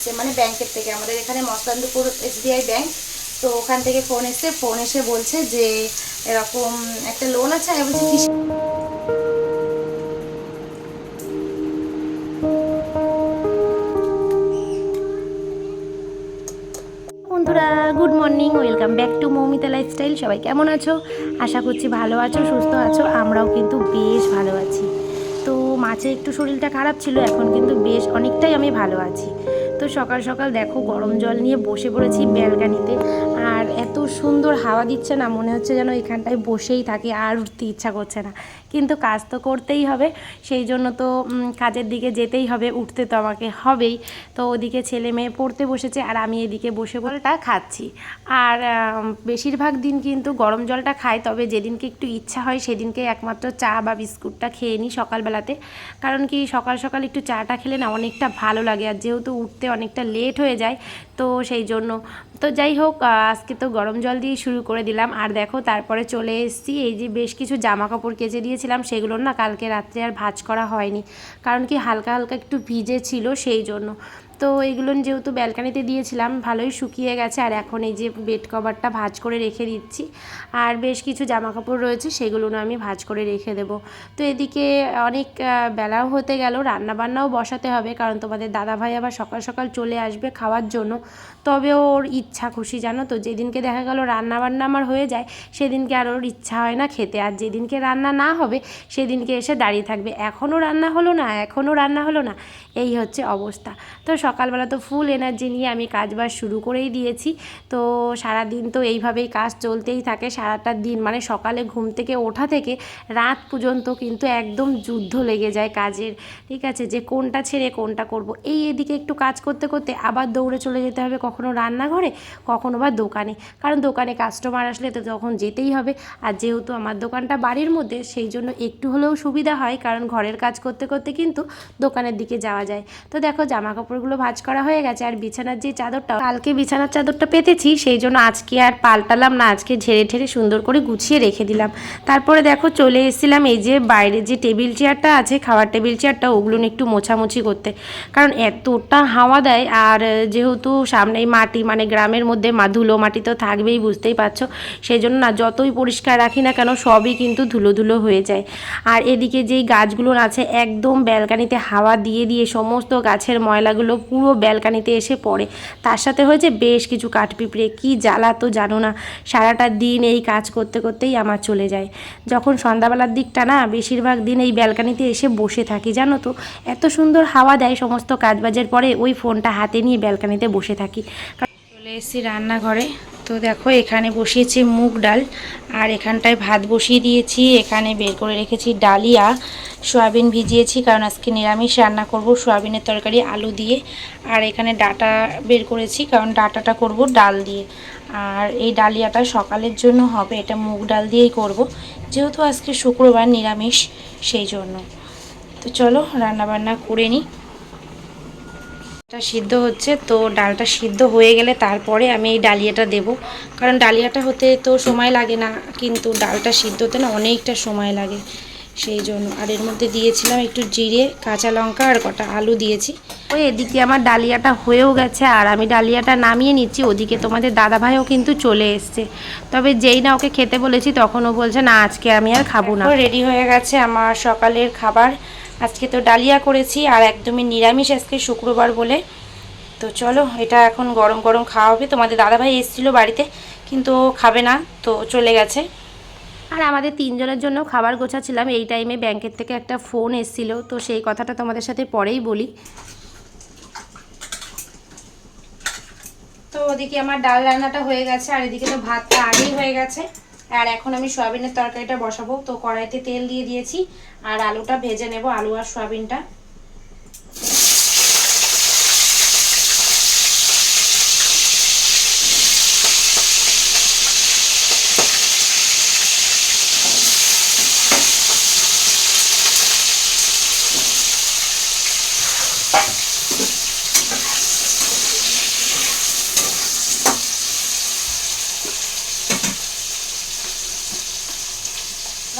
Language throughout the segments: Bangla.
মানে ব্যাংকের থেকে, আমাদের এখানে মস্তান্দপুর SBI ব্যাংক, তো ওখান থেকে ফোন এসে বলছে যে এরকম একটা লোন আছে। আমি বলছি কি? বন্ধুরা, good morning, welcome back to Moumita lifestyle. সবাই কেমন আছো? আশা করছি ভালো আছো, সুস্থ আছো। আমরাও কিন্তু বেশ ভালো আছি। তো মাছের একটু শরীরটা খারাপ ছিল, এখন কিন্তু বেশ অনেকটাই আমি ভালো আছি। তো সকাল সকাল দেখো গরম জল নিয়ে বসে পড়েছি ব্যালকানিতে, আর এত সুন্দর হাওয়া দিচ্ছে না, মনে হচ্ছে যেন এখানটায় বসেই থাকি, আর উঠতে ইচ্ছা করছে না। কিন্তু কাজ তো করতেই হবে, সেই জন্য তো কাজের দিকে যেতেই হবে, উঠতে তো আমাকে হবেই। তো ওদিকে ছেলে মেয়ে পড়তে বসেছে, আর আমি এদিকে বসে জলটা খাচ্ছি। আর বেশিরভাগ দিন কিন্তু গরম জলটা খাই, তবে যেদিনকে একটু ইচ্ছা হয় সেদিনকে একমাত্র চা বা বিস্কুটটা খেয়ে নিই সকালবেলাতে। কারণ কি, সকাল সকাল একটু চাটা খেলে না অনেকটা ভালো লাগে, আর যেহেতু উঠতে অনেকটা লেট হয়ে যায়, তো সেই জন্য। তো যাই হোক, আজকে তো গরম জল দিয়ে শুরু করে দিলাম। আর দেখো তারপরে চলে এসেছি, এই যে বেশ কিছু জামা কাপড় কেচে দিয়েছিলাম, সেগুলো না কালকে রাত্রে আর ভাঁজ করা হয়নি, কারণ কি হালকা হালকা একটু ভিজে ছিল, সেই জন্য। তো এইগুলো যেহেতু ব্যালকানিতে দিয়েছিলাম, ভালোই শুকিয়ে গেছে। আর এখন এই যে বেড কভারটা ভাঁজ করে রেখে দিচ্ছি, আর বেশ কিছু জামা কাপড় রয়েছে, সেগুলো আমি ভাঁজ করে রেখে দেবো। তো এদিকে অনেক বেলাও হতে গেল, রান্নাবান্নাও বসাতে হবে, কারণ তোমাদের দাদাভাই আবার সকাল সকাল চলে আসবে খাওয়ার জন্য। তবে ওর ইচ্ছা খুশি, জানো তো, যেদিনকে দেখা গেল রান্নাবান্না আমার হয়ে যায়, সেদিনকে আর ওর ইচ্ছা হয় না খেতে, আর যেদিনকে রান্না না হবে সেদিনকে এসে দাঁড়িয়ে থাকবে, এখনও রান্না হলো না, এখনও রান্না হলো না, এই হচ্ছে অবস্থা। তো সকালবেলা তো ফুল এনার্জি নিয়ে আমি কাজবাজ শুরু করেই দিয়েছি। তো সারাদিন তো এইভাবেই কাজ চলতেই থাকে, সারাটা দিন, মানে সকালে ঘুম থেকে ওঠা থেকে রাত পর্যন্ত কিন্তু একদম যুদ্ধ লেগে যায় কাজের, ঠিক আছে, যে কোনটা ছেড়ে কোনটা করব। এদিকে একটু কাজ করতে করতে আবার দৌড়ে চলে যেতে হবে, কখনো রান্নাঘরে, কখনো বা দোকানে, কারণ দোকানে কাস্টমার আসলে তো তখন যেতেই হবে। আর যেহেতু আমার দোকানটা বাড়ির মধ্যে, সেই জন্য একটু হলেও সুবিধা হয়, কারণ ঘরের কাজ করতে করতে কিন্তু দোকানের দিকে যাওয়া যায়। তো দেখো জামা কাপড়গুলো ভাঁজ করা হয়ে গেছে, আর বিছানার যে চাদরটা, কালকে বিছানার চাদরটা পেতেছি, সেই জন্য আজকে আর পাল্টালাম না, আজকে ঝেড়ে ঠেড়ে সুন্দর করে গুছিয়ে রেখে দিলাম। তারপরে দেখো চলে এসেছিলাম এই যে বাইরে যে টেবিল চেয়ারটা আছে, খাওয়ার টেবিল চেয়ারটা, ওগুলো একটু মোছামুছি করতে, কারণ এতটা হাওয়া দেয়। আর যেহেতু সামনেই মাটি, মানে গ্রামের মধ্যে ধুলো মাটি তো থাকবেই, বুঝতেই পারছো, সেই জন্য না যতই পরিষ্কার রাখি না কেন, সবই কিন্তু ধুলো ধুলো হয়ে যায়। আর এদিকে যেই গাছগুলো আছে, একদম ব্যালকানিতে হাওয়া দিয়ে দিয়ে সমস্ত গাছের ময়লাগুলো পুরো ব্যালকানিতে এসে পড়ে, তার সাথে হয়েছে বেশ কিছু কাঠপিঁপড়ে, কি জ্বালা তো জানো না। সারাটা দিন এই কাজ করতে করতেই আমার চলে যায়। যখন সন্ধ্যাবেলার দিকটা না, বেশিরভাগ দিন এই ব্যালকানিতে এসে বসে থাকি, জানো তো, এত সুন্দর হাওয়া দেয়, সমস্ত কাজবাজের পরে ওই ফোনটা হাতে নিয়ে ব্যালকানিতে বসে থাকি। চলে এসেছি রান্নাঘরে। তো দেখো এখানে বসিয়েছি মুগ ডাল, আর এখানটায় ভাত বসিয়ে দিয়েছি। এখানে বের করে রেখেছি ডালিয়া, সয়াবিন ভিজিয়েছি, কারণ আজকে নিরামিষ রান্না করব, সয়াবিনের তরকারি আলু দিয়ে। আর এখানে ডাটা বের করেছি, কারণ ডাটাটা করব ডাল দিয়ে। আর এই ডালিয়াটা সকালের জন্য হবে, এটা মুগ ডাল দিয়েই করব, যেহেতু আজকে শুক্রবার নিরামিষ, সেই জন্য। তো চলো রান্নাবান্না করে নিই। ডালটা সিদ্ধ হচ্ছে, তো ডালটা সিদ্ধ হয়ে গেলে তারপরে আমি এই ডালিয়াটা দেব, কারণ ডালিয়াটা হতে তো সময় লাগে না, কিন্তু ডালটা সিদ্ধ হতে না অনেকটা সময় লাগে, সেই জন্য। আর এর মধ্যে দিয়েছিলাম একটু জিরে, কাঁচা লঙ্কা, আর কটা আলু দিয়েছি। ওই এদিকে আমার ডালিয়াটা হয়েও গেছে, আর আমি ডালিয়াটা নামিয়ে নিচ্ছি। ওদিকে তোমাদের দাদাভাইও কিন্তু চলে এসছে, তবে যেই না ওকে খেতে বলেছি, তখন ও বলছে না আজকে আমি আর খাবো না। রেডি হয়ে গেছে আমার সকালের খাবার। আজকে তো ডালিয়া করেছি, আর একদমই নিরামিষ আজকে শুক্রবার বলে। তো চলো এটা এখন গরম গরম খাওয়া হবে। তোমাদের দাদাভাই এসেছিলো বাড়িতে, কিন্তু ও খাবে না, তো চলে গেছে। আর আমাদের তিনজনের জন্য খাবার গোছাচ্ছিলাম, এই টাইমে ব্যাংকের থেকে একটা ফোন এসেছিলো, তো সেই কথাটা তোমাদের সাথে পরেই বলি। তো ওদিকে আমার ডাল রান্নাটা হয়ে গেছে, আর এদিকে তো ভাতটা আগেই হয়ে গেছে। আর এখন আমি সয়াবিনের তরকারিটা বসাবো। তো কড়াইতে তেল দিয়ে দিয়েছি, আর আলুটা ভেজে নেব, আলু আর সয়াবিনটা।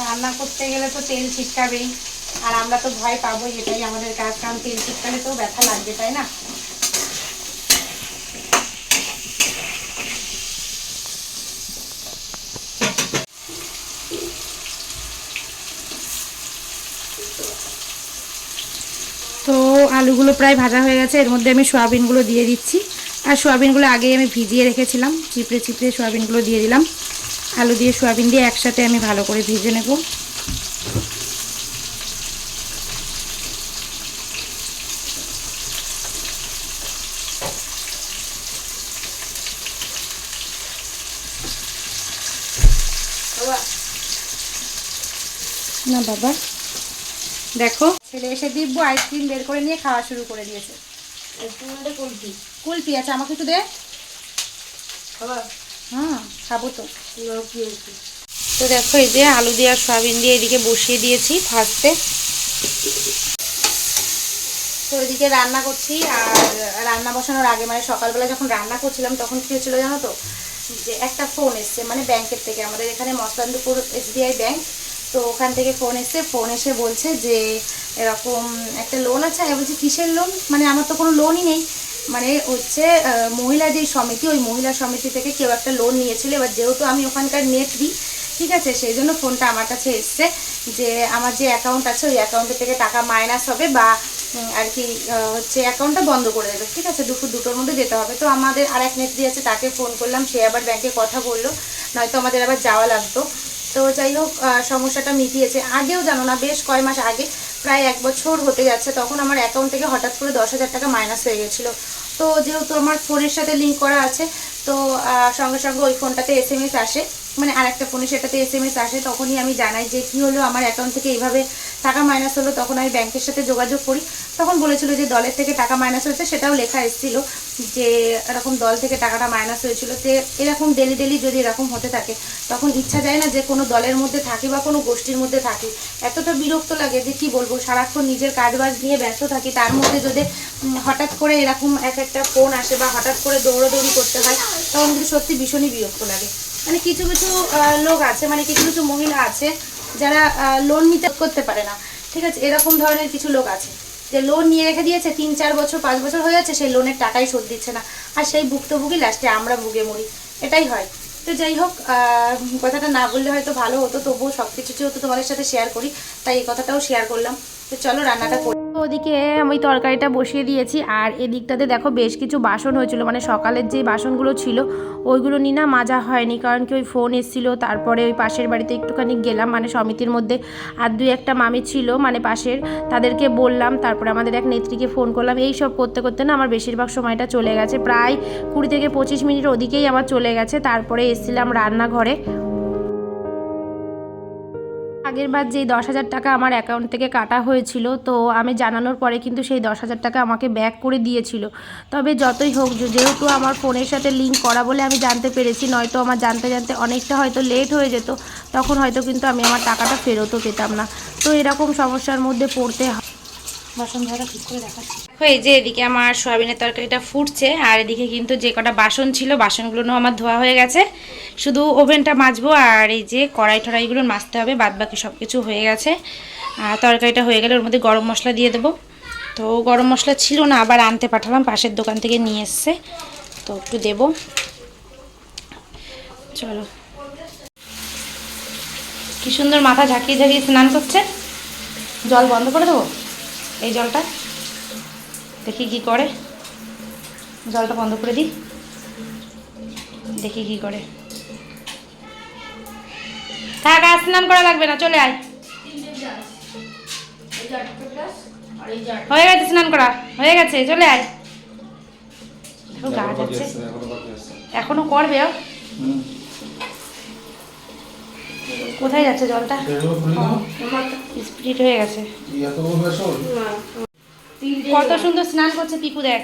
রান্না করতে গেলে তো তেল ছিটকাবেই, আর আমরা তো ভয় পাবোই, এটাই আমাদের কাজ, কারণ তেল ছিটকালে তো ব্যথা লাগবে, তাই না। আলুগুলো প্রায় ভাজা হয়ে গেছে, এর মধ্যে আমি সয়াবিনগুলো দিয়ে দিচ্ছি। আর সয়াবিনগুলো আগেই আমি ভিজিয়ে রেখেছিলাম, চিপড়ে চিপড়ে সয়াবিনগুলো দিয়ে দিলাম। আলু দিয়ে সয়াবিন দিয়ে একসাথে আমি ভালো করে ভেজে নেব। না বাবা, দেখো ছেলে এসে দিব্য আইসক্রিম বের করে নিয়ে খাওয়া শুরু করে দিয়েছে। কুলফি আছে, আমাকে একটু দে। হ্যাঁ খাবো তো। তো দেখো এই যে আলু দিয়ে আর সয়াবিন দিয়ে এদিকে বসিয়ে দিয়েছি ভাজতে। তো এদিকে রান্না করছি, আর রান্না বসানোর আগে মানে সকালবেলা যখন রান্না করছিলাম তখন কি হয়েছিল জানো তো, যে একটা ফোন এসছে মানে ব্যাংকের থেকে, আমাদের এখানে মসলান্দপুর SBI ব্যাংক। তো ওখান থেকে ফোন এসছে, ফোন এসে বলছে যে এরকম একটা লোন আছে। আমি বলছি কিসের লোন, মানে আমার তো কোনো লোনই নেই। মানে হচ্ছে মহিলা যে সমিতি, ওই মহিলা সমিতি থেকে কেউ একটা লোন নিয়েছিল। এবার যেহেতু আমি ওখানকার নেত্রী, ঠিক আছে, সেই জন্য ফোনটা আমার কাছে এসছে যে আমার যে অ্যাকাউন্ট আছে ওই অ্যাকাউন্টের থেকে টাকা মাইনাস হবে বা আর কি হচ্ছে অ্যাকাউন্টটা বন্ধ করে দেবে, ঠিক আছে, দুপুর 2টোর মধ্যে যেতে হবে। তো আমাদের আর এক নেত্রী আছে, তাকে ফোন করলাম, সে আবার ব্যাংকে কথা বললো, নয়তো আমাদের আবার যাওয়া লাগতো। তো যাই হোক সমস্যাটা মিটিয়েছে। আগেও জানো না, বেশ কয় মাস আগে, প্রায় 1 বছর হতে যাচ্ছে, তখন আমার অ্যাকাউন্ট থেকে হঠাৎ করে 10,000 টাকা মাইনাস হয়ে গেছিলো। তো যেহেতু আমার ফোনের সাথে লিঙ্ক করা আছে, তো সঙ্গে সঙ্গে ওই ফোনটাতে SMS আসে, মানে আর একটা ফোনে সেটাতে SMS আসে। তখনই আমি জানাই যে কী হলো, আমার অ্যাকাউন্ট থেকে এইভাবে টাকা মাইনাস হলো। তখন আমি ব্যাংকের সাথে যোগাযোগ করি, তখন বলেছিল যে দলের থেকে টাকা মাইনাস হয়েছে, সেটাও লেখা এসেছিল যে এরকম দল থেকে টাকাটা মাইনাস হয়েছিল। যে এরকম ডেলি ডেলি যদি এরকম হতে থাকে, তখন ইচ্ছা যায় না যে কোনো দলের মধ্যে থাকি বা কোনো গোষ্ঠীর মধ্যে থাকি। এতটা বিরক্ত লাগে যে কি বলবো, সারাক্ষণ নিজের কাজবাজ নিয়ে ব্যস্ত থাকি, তার মধ্যে যদি হঠাৎ করে এরকম একটা ফোন আসে বা হঠাৎ করে দৌড়াদৌড়ি করতে হয়, তখন কিন্তু সত্যি ভীষণই বিরক্ত লাগে। মানে কিছু কিছু লোক আছে, মানে কিছু কিছু মহিলা আছে যারা লোন নিতে করতে পারে না, ঠিক আছে, এরকম ধরনের কিছু লোক আছে যে লোন নিয়ে রেখে দিয়েছে, 3-4 বছর 5 বছর হয়ে যাচ্ছে, সেই লোনের টাকাই শোধ দিচ্ছে না, আর সেই ভুক্তভোগী লাস্টে আমরা ভুগে মরি, এটাই হয়। তো যাই হোক, কথাটা না বললে হয়তো ভালো হতো, তবুও সব কিছু যেহেতু তোমাদের সাথে শেয়ার করি, তাই এই কথাটাও শেয়ার করলাম। তো চলো রান্নাটা করি। ওদিকে আমি তরকারিটা বসিয়ে দিয়েছি, আর এদিকটাতে দেখো বেশ কিছু বাসন হয়েছিল, মানে সকালের যে বাসনগুলো ছিল ওইগুলো নিয়ে না মাজা হয়নি, কারণ কি ওই ফোন এসেছিল। তারপরে ওই পাশের বাড়িতে একটুখানি গেলাম, মানে সমিতির মধ্যে আর 2-1টা মামি ছিল মানে পাশের, তাদেরকে বললাম, তারপরে আমাদের এক নেত্রীকে ফোন করলাম। এই সব করতে করতে না আমার বেশিরভাগ সময়টা চলে গেছে, প্রায় 20 থেকে 25 মিনিট ওদিকেই আমার চলে গেছে। তারপরে এসেছিলাম রান্নাঘরে। আগের বার যেই 10,000 টাকা আমার অ্যাকাউন্ট থেকে কাটা হয়েছিল, তো আমি জানানোর পরে কিন্তু সেই 10,000 টাকা আমাকে ব্যাক করে দিয়েছিল। তবে যতই হোক, যেহেতু আমার ফোনের সাথে লিঙ্ক করা বলে আমি জানতে পেরেছি, নয়তো আমার জানতে জানতে অনেকটা হয়তো লেট হয়ে যেত, তখন হয়তো কিন্তু আমি আমার টাকাটা ফেরতও পেতাম না। তো এরকম সমস্যার মধ্যে পড়তে হয়। বাসন ধরা ঠিক করে দেখাচ্ছি। এই যে এদিকে আমার সয়াবিনের তরকারিটা ফুটছে, আর এদিকে কিন্তু যে কটা বাসন ছিল বাসনগুলো আমার ধোয়া হয়ে গেছে, শুধু ওভেনটা মাজবো, আর এই যে কড়াই টড়াইগুলো মাজতে হবে, বাদ বাকি সব কিছু হয়ে গেছে। আর তরকারিটা হয়ে গেলে ওর মধ্যে গরম মশলা দিয়ে দেবো। তো গরম মশলা ছিল না, আবার আনতে পাঠালাম, পাশের দোকান থেকে নিয়ে এসছে, তো একটু দেবো। চলো, কি সুন্দর মাথা ঝাঁকিয়ে ঝাঁকিয়ে স্নান করছে। জল বন্ধ করে দেবো, এই জলটা দেখি কি করে, জলটা বন্ধ করে দিই, দেখি কি করে। থাক, আর স্নান করা লাগবে না, চলে আয়। হয়ে গেছে স্নান করা, হয়ে গেছে, চলে আয়। গা যাচ্ছে, এখনো করবে। কোথায় যাচ্ছে জলটা, স্পিড হয়ে গেছে। কত সুন্দর স্নান করছে পিকু, দেখ।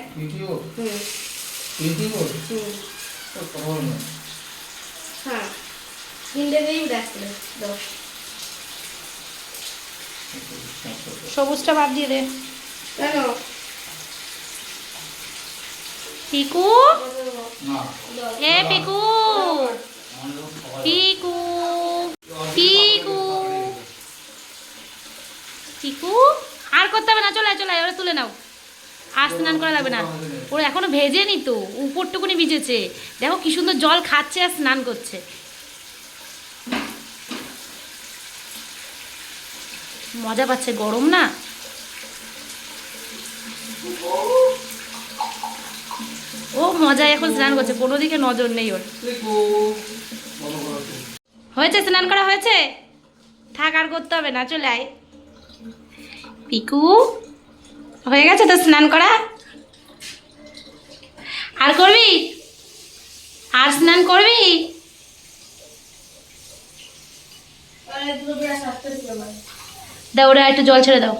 সবুজটা বাদ দিয়ে দে। পিকু, এ পিকু, পিকু, পিকু, পিকু, আর করতে হবে না, চলে চলে ওরা তুলে নাও, আর স্নান করা লাগবে না। ওরা এখনো ভেজে নি তো, উপরটুকুনি ভিজেছে, দেখো কি সুন্দর জল খাচ্ছে আর স্নান করছে। মজা পাচ্ছে, গরম না। ও মজায় এখন স্নান করছে, কোনো দিকে নজর নেই ওর। হয়েছে, স্নান করা হয়েছে, থাক আর করতে হবে না, চলে আয়। পিকু হয়ে গেছে তো স্নান করা? আর করবি? আর স্নান করবি? দাও, ওরা একটু জল ছেড়ে দাও,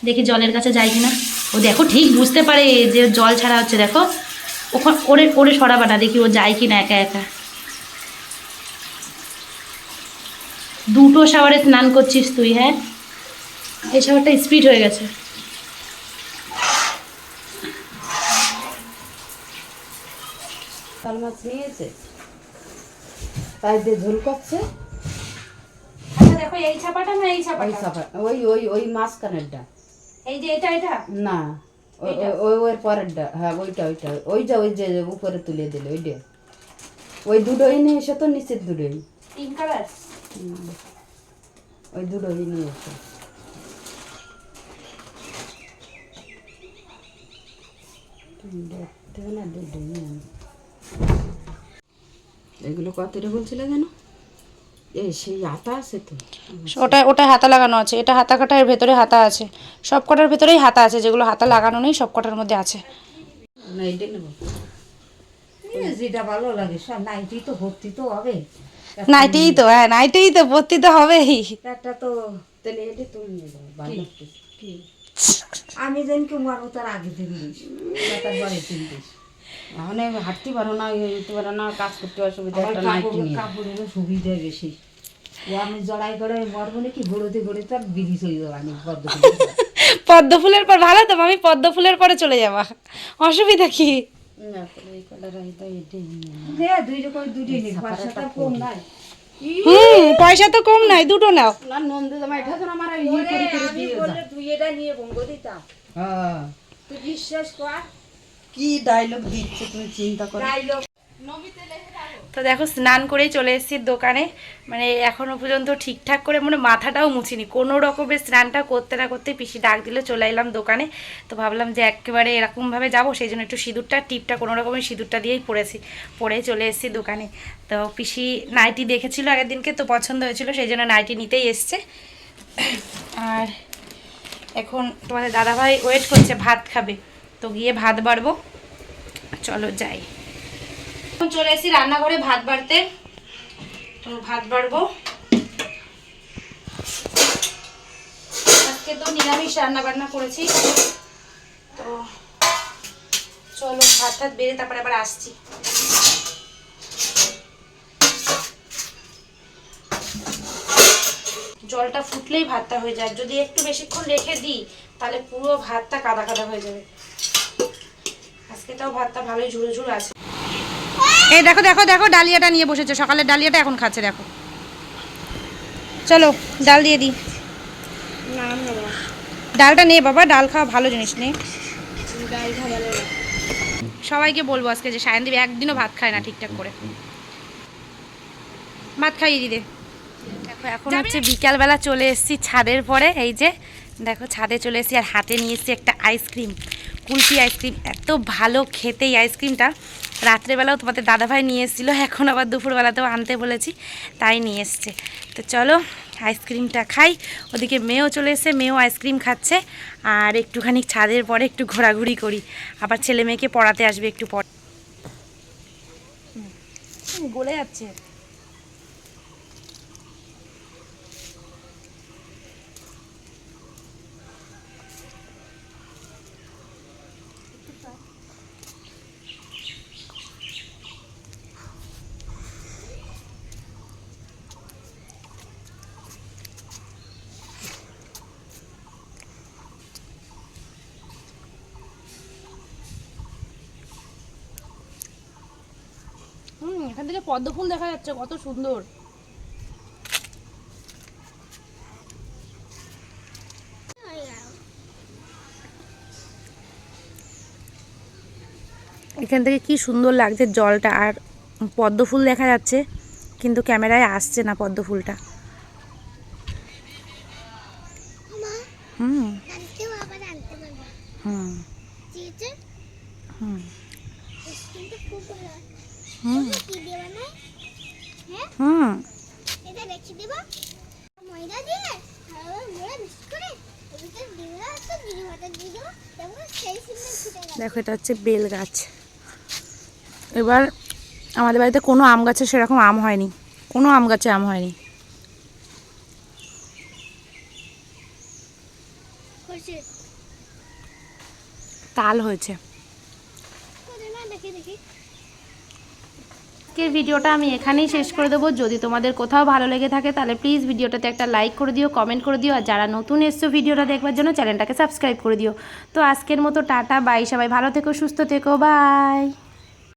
দেখি জলের কাছে যায় কিনা। ও দেখো ঠিক বুঝতে পারে যে জল ছাড়া হচ্ছে, দেখো ওখানে ওরে ওরে সরাবা না, দেখি ও যায় কিনা একা একা। দুটো শাওয়ারে স্নান করছিস তুই? হ্যাঁ, এই শাওয়ারটা স্পিড হয়ে গেছে। তাল মাছ নিয়েছে, তাই দিয়ে ঝোল করছে। আচ্ছা দেখো, এই ছাপাটা না এই ওই ছাপাটা? চাপা, ওই ওই ওই মাঝখানেরটা এই যে এটা এটা না, ওই ওই ওই পরেরটা। হ্যাঁ ওইটা ওইটা ওইটা, ওই যে উপরে তুলে দিলে ওইটা। ওই দুটোই নিয়ে এসে তো, নিচের দুটোই পিঙ্ক কালার। ওই দুটোই নিয়ে এসে। দেখতে না দুটোই নিয়ে আনো। এগুলো কত রে বলছিলে যেন? এই সেই আতা আছে তো। ওটা ওটা হাতা লাগানো আছে, এটা হাতা কাটা, এর ভেতরে হাতা আছে, সব কটার ভেতরেই হাতা আছে, যেগুলো হাতা লাগানো নেই সব কটার মধ্যে আছে। না এইটা নেবো, যেটা ভালো লাগে। সব নাইটি তো ভর্তি তো হবে, নাইটেই তো, হ্যাঁ নাইটেই তো ভর্তি তো হবেই। একটা তো তাহলে এটা তুমি নিয়ে যাও। ভালো কি আমি যেন কেউ মারবো তার আগে দিন দিস, তার পরে দিন দিস। মানে হাঁটতে পারো না, যেতে পারো না, কাজ করতে অসুবিধা, একটা নাইটি নিয়ে। কাপড়েরও সুবিধা বেশি। ও আমি জড়াই করে মরবো নাকি, ঘোরোতে ঘোরোতে আর বিরিজ হয়ে যাবো। আমি পদ্ম ফুলের পর ভালো তো, আমি পদ্ম ফুলের পরে চলে যাবা, অসুবিধা কি? এই কালার হ্যাঁ, দুই রকম দুটি নেই, পয়সাটা কম নাই। পয়সা তো কম নাই, দুটো নাও। না নন্দে জামা এটা তো আমার ইয়ে করে করে দিয়ে যা। তুই এটা নিয়ে বঙ্গ দিতাম। হ্যাঁ তুই বিশ্বাস কর, কি ডায়লগ দিচ্ছে তুমি চিন্তা করো। ডায়লগ তো দেখো স্নান করেই চলে এসেছি দোকানে, মানে এখনো পর্যন্ত ঠিকঠাক করে মানে মাথাটাও মুছিনি, কোনো রকমের স্নানটা করতে না করতে পিসি ডাক দিলে চলে এলাম দোকানে। তো ভাবলাম যে একেবারে এরকমভাবে যাবো, সেই জন্য একটু সিঁদুরটা টিপটা কোনো রকমের সিঁদুরটা দিয়েই পরেই চলে এসেছি দোকানে। তো পিসি নাইটি দেখেছিল আগের দিনকে, তো পছন্দ হয়েছিল, সেই জন্য নাইটি নিতেই এসছে। আর এখন তোমাদের দাদাভাই ওয়েট করছে, ভাত খাবে, তো গিয়ে ভাত বাড়বো, চলো যাই। চলে এসেছি রান্নাঘরে ভাত বাড়তে, তো ভাত বাড়বো। আজকে তো নিরামিষ রান্না বান্না করেছি, তো চলো ভাত টাত বেড়ে তারপরে আবার আসছি। জলটা ফুটলেই ভাতটা হয়ে যায়, যদি একটু বেশিক্ষণ রেখে দিই তাহলে পুরো ভাতটা কাদা কাদা হয়ে যাবে। আজকে তাও ভাতটা ভালোই ঝুড়ো ঝুড়ো আছে। এই দেখো দেখো দেখো, ডালিয়াটা নিয়ে বসেছে, সকালের ডালিয়াটা এখন খাচ্ছে, দেখো। চলো ডাল দিয়ে দিই। ডালটা নে বাবা, ডাল খাওয়া ভালো জিনিস, নে। সবাইকে বলবো আজকে যে সায়নদীপ একদিনও ভাত খায় না ঠিকঠাক করে, ভাত খাইয়ে দিদে। দেখো এখন হচ্ছে বিকালবেলা চলে এসেছি ছাদের পরে, এই যে দেখো ছাদে চলে এসেছি, আর হাতে নিয়ে এসেছি একটা আইসক্রিম, কুলফি আইসক্রিম, এত ভালো খেতে এই আইসক্রিমটা। রাত্রেবেলাও তোমাদের দাদাভাই নিয়ে এসেছিলো, এখন আবার দুপুরবেলাতেও আনতে বলেছি, তাই নিয়ে এসছে। তো চলো আইসক্রিমটা খাই। ওদিকে মেয়েও চলে এসে, মেয়েও আইসক্রিম খাচ্ছে, আর একটুখানি ছাদের পরে একটু ঘোরাঘুরি করি, আবার ছেলে মেয়েকে পড়াতে আসবে একটু পর। গলে যাচ্ছে। এখান থেকে পদ্ম ফুল দেখা যাচ্ছে, কত সুন্দর। এখান থেকে কি সুন্দর লাগছে জলটা, আর পদ্ম ফুল দেখা যাচ্ছে, কিন্তু ক্যামেরায় আসছে না পদ্ম ফুলটা। হুম চিজে হুম কিন্তু খুব ভালো হুম কি দিয়ে বানায় হ্যাঁ হুম এটা রেখে দেব ময়দা দিয়ে ভালো করে মিক্স করে ওইটা দিয়ে তো দিয়ে বাটা দিয়ে দেবো তারপর সেই সুন্দর ফুটে গেল দেখো এটা হচ্ছে বেল গাছ। এবার আমাদের বাড়িতে কোনো আম গাছে সেরকম আম হয়নি, কোনো আম গাছে আম হয়নি। হয়েছে তাল হয়েছে। কোথায় না দেখি দেখি আজকের ভিডিওটা আমি এখানেই শেষ করে দেবো। যদি তোমাদের কোথাও ভালো লেগে থাকে তাহলে প্লিজ ভিডিওটাতে একটা লাইক করে দিও, কমেন্ট করে দিও, আর যারা নতুন এসছো ভিডিওটা দেখবার জন্য চ্যানেলটাকে সাবস্ক্রাইব করে দিও। তো আজকের মতো টাটা বাই, সবাই ভালো থেকো, সুস্থ থেকো, বাই।